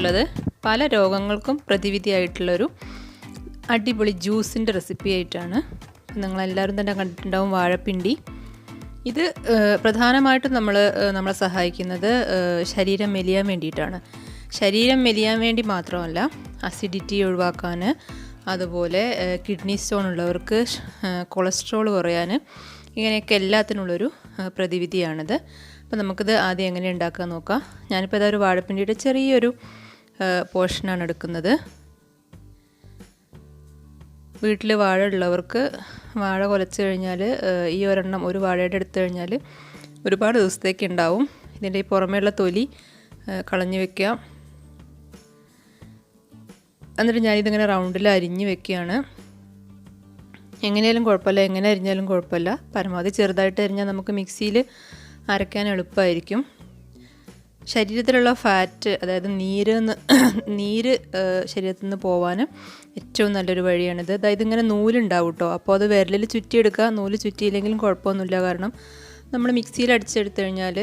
വന്നിട്ടുള്ളത് പല രോഗങ്ങൾക്കും പ്രതിവിധിയായിട്ടുള്ളൊരു അടിപൊളി ജ്യൂസിൻ്റെ റെസിപ്പി ആയിട്ടാണ്. നിങ്ങളെല്ലാവരും തന്നെ കണ്ടിട്ടുണ്ടാവും വാഴപ്പിണ്ടി. ഇത് പ്രധാനമായിട്ടും നമ്മളെ സഹായിക്കുന്നത് ശരീരം മെലിയാൻ വേണ്ടിയിട്ടാണ്. ശരീരം മെലിയാൻ വേണ്ടി മാത്രമല്ല, അസിഡിറ്റി ഒഴിവാക്കാൻ, അതുപോലെ കിഡ്നി സ്റ്റോൺ ഉള്ളവർക്ക് കൊളസ്ട്രോൾ കുറയാൻ, ഇങ്ങനെയൊക്കെ എല്ലാത്തിനുള്ളൊരു പ്രതിവിധിയാണിത്. അപ്പോൾ നമുക്കിത് ആദ്യം എങ്ങനെ ഉണ്ടാക്കാൻ നോക്കാം. ഞാനിപ്പോൾ ഇതൊരു വാഴപ്പിണ്ടിയുടെ ചെറിയൊരു പോർഷനാണ് എടുക്കുന്നത്. വീട്ടിൽ വാഴ ഉള്ളവർക്ക് വാഴ കുലച്ച് കഴിഞ്ഞാൽ ഈ ഒരെണ്ണം ഒരു വാഴയുടെ എടുത്തു കഴിഞ്ഞാൽ ഒരുപാട് ദിവസത്തേക്ക് ഉണ്ടാവും. ഇതിൻ്റെ ഈ പുറമേയുള്ള തൊലി കളഞ്ഞു വെക്കുക. എന്നിട്ട് ഞാനിതിങ്ങനെ റൗണ്ടിൽ അരിഞ്ഞ് വെക്കുകയാണ്. എങ്ങനെയാലും കുഴപ്പമില്ല, എങ്ങനെ അരിഞ്ഞാലും കുഴപ്പമില്ല. പരമാവധി ചെറുതായിട്ട് അരിഞ്ഞാൽ നമുക്ക് മിക്സിയിൽ അരയ്ക്കാൻ എളുപ്പമായിരിക്കും. ശരീരത്തിലുള്ള ഫാറ്റ്, അതായത് നീര് ശരീരത്തിൽ നിന്ന് പോകാൻ ഏറ്റവും നല്ലൊരു വഴിയാണിത്. അതായത് ഇങ്ങനെ നൂലുണ്ടാവും കേട്ടോ. അപ്പോൾ അത് വിരലിൽ ചുറ്റിയെടുക്കുക. നൂല് ചുറ്റിയില്ലെങ്കിലും കുഴപ്പമൊന്നുമില്ല. കാരണം നമ്മൾ മിക്സിയിൽ അടിച്ചെടുത്ത് കഴിഞ്ഞാൽ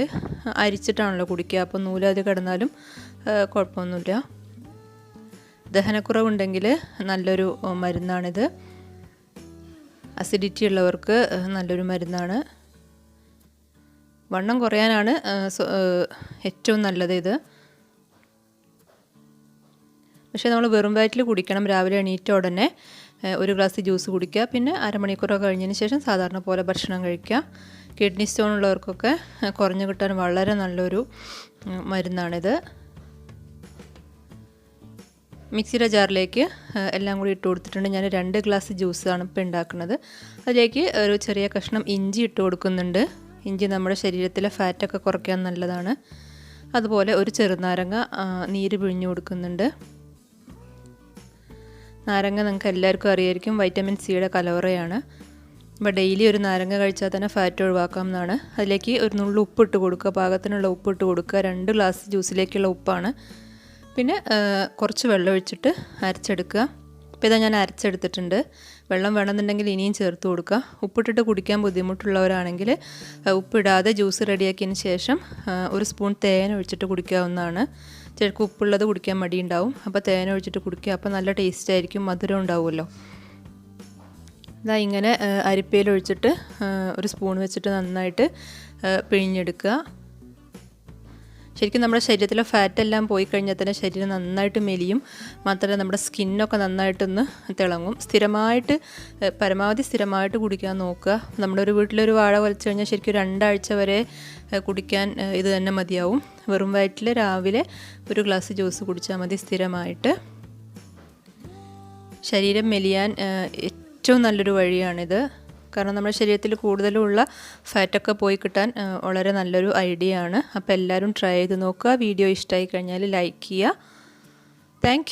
അരിച്ചിട്ടാണല്ലോ കുടിക്കുക. അപ്പോൾ നൂലത് കിടന്നാലും കുഴപ്പമൊന്നുമില്ല. ദഹനക്കുറവുണ്ടെങ്കിൽ നല്ലൊരു മരുന്നാണിത്. അസിഡിറ്റി ഉള്ളവർക്ക് നല്ലൊരു മരുന്നാണ്. വണ്ണം കുറയാനാണ് ഏറ്റവും നല്ലത് ഇത്. പക്ഷേ നമ്മൾ വെറും വയറ്റിൽ കുടിക്കണം. രാവിലെ എണീറ്റ ഉടനെ ഒരു ഗ്ലാസ് ജ്യൂസ് കുടിക്കുക. പിന്നെ അരമണിക്കൂറൊക്കെ കഴിഞ്ഞതിന് ശേഷം സാധാരണ പോലെ ഭക്ഷണം കഴിക്കുക. കിഡ്നി സ്റ്റോൺ ഉള്ളവർക്കൊക്കെ കുറഞ്ഞു കിട്ടാൻ വളരെ നല്ലൊരു മരുന്നാണിത്. മിക്സിയുടെ ജാറിലേക്ക് എല്ലാം കൂടി ഇട്ട് കൊടുത്തിട്ടുണ്ട്. ഞാൻ 2 ഗ്ലാസ് ജ്യൂസാണ് ഇപ്പോൾ ഉണ്ടാക്കുന്നത്. അതിലേക്ക് ഒരു ചെറിയ കഷ്ണം ഇഞ്ചി ഇട്ട് കൊടുക്കുന്നുണ്ട്. ഇഞ്ചി നമ്മുടെ ശരീരത്തിലെ ഫാറ്റൊക്കെ കുറയ്ക്കാൻ നല്ലതാണ്. അതുപോലെ ഒരു ചെറുനാരങ്ങ നീര് പിഴിഞ്ഞു കൊടുക്കുന്നുണ്ട്. നാരങ്ങ നിങ്ങൾക്ക് എല്ലാവർക്കും അറിയായിരിക്കും, വൈറ്റമിൻ സിയുടെ കലവറയാണ്. അപ്പോൾ ഡെയിലി ഒരു നാരങ്ങ കഴിച്ചാൽ തന്നെ ഫാറ്റ് ഒഴിവാക്കാം എന്നാണ്. അതിലേക്ക് ഒരു നുള്ളു ഉപ്പിട്ട് കൊടുക്കുക, പാകത്തിനുള്ള ഉപ്പിട്ട് കൊടുക്കുക. 2 ഗ്ലാസ് ജ്യൂസിലേക്കുള്ള ഉപ്പാണ്. പിന്നെ കുറച്ച് വെള്ളം ഒഴിച്ചിട്ട് അരച്ചെടുക്കുക. ഇപ്പോൾ ഇതാ ഞാൻ അരച്ചെടുത്തിട്ടുണ്ട്. വെള്ളം വേണമെന്നുണ്ടെങ്കിൽ ഇനിയും ചേർത്ത് കൊടുക്കുക. ഉപ്പിട്ടിട്ട് കുടിക്കാൻ ബുദ്ധിമുട്ടുള്ളവരാണെങ്കിൽ ഉപ്പിടാതെ ജ്യൂസ് റെഡിയാക്കിയതിന് ശേഷം ഒരു സ്പൂൺ തേൻ ഒഴിച്ചിട്ട് കുടിക്കാവുന്നതാണ്. ചിലർക്ക് ഉപ്പുള്ളത് കുടിക്കാൻ മടിയുണ്ടാവും. അപ്പോൾ തേൻ ഒഴിച്ചിട്ട് കുടിക്കുക. അപ്പോൾ നല്ല ടേസ്റ്റ് ആയിരിക്കും, മധുരം ഉണ്ടാവുമല്ലോ. ഇതാ ഇങ്ങനെ അരിപ്പയിൽ ഒഴിച്ചിട്ട് ഒരു സ്പൂൺ വെച്ചിട്ട് നന്നായിട്ട് പിഴിഞ്ഞെടുക്കുക. ശരിക്കും നമ്മുടെ ശരീരത്തിലെ ഫാറ്റെല്ലാം പോയി കഴിഞ്ഞാൽ തന്നെ ശരീരം നന്നായിട്ട് മെലിയും. മാത്രമല്ല നമ്മുടെ സ്കിന്നൊക്കെ നന്നായിട്ടൊന്ന് തിളങ്ങും. പരമാവധി സ്ഥിരമായിട്ട് കുടിക്കാൻ നോക്കുക. നമ്മുടെ ഒരു വീട്ടിലൊരു വാഴ വലിച്ചു കഴിഞ്ഞാൽ ശരിക്കും 2 ആഴ്ച വരെ കുടിക്കാൻ ഇത് തന്നെ മതിയാവും. വെറും വയറ്റിൽ രാവിലെ ഒരു ഗ്ലാസ് ജ്യൂസ് കുടിച്ചാൽ മതി സ്ഥിരമായിട്ട്. ശരീരം മെലിയാൻ ഏറ്റവും നല്ലൊരു വഴിയാണിത്. കാരണം നമ്മുടെ ശരീരത്തിൽ കൂടുതലുള്ള ഫാറ്റൊക്കെ പോയി കിട്ടാൻ വളരെ നല്ലൊരു ഐഡിയ ആണ്. അപ്പോൾ എല്ലാവരും ട്രൈ ചെയ്ത് നോക്കുക. വീഡിയോ ഇഷ്ടമായി കഴിഞ്ഞാൽ ലൈക്ക് ചെയ്യുക. താങ്ക്